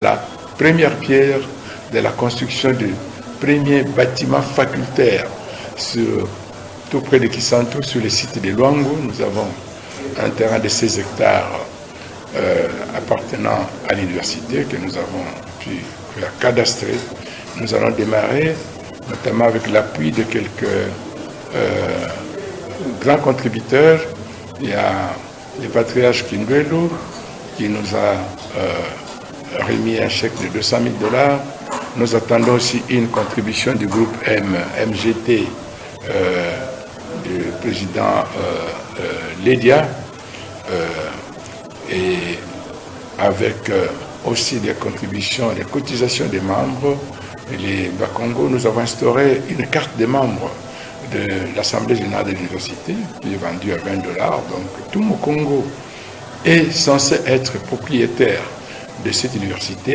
la première pierre de la construction du premier bâtiment facultaire tout près de Kisantu, sur le site de Luango. Nous avons un terrain de 16 hectares appartenant à l'université que nous avons pu cadastrer. Nous allons démarrer, notamment avec l'appui de quelques grands contributeurs. Il y a le patriarche Kindwelo qui nous a remis un chèque de $200 000. Nous attendons aussi une contribution du groupe MGT du président Lédia et avec aussi des contributions, des cotisations des membres. Et les Bakongo, nous avons instauré une carte des membres de l'Assemblée générale de l'université qui est vendue à $20. Donc tout Mokongo est censé être propriétaire de cette université.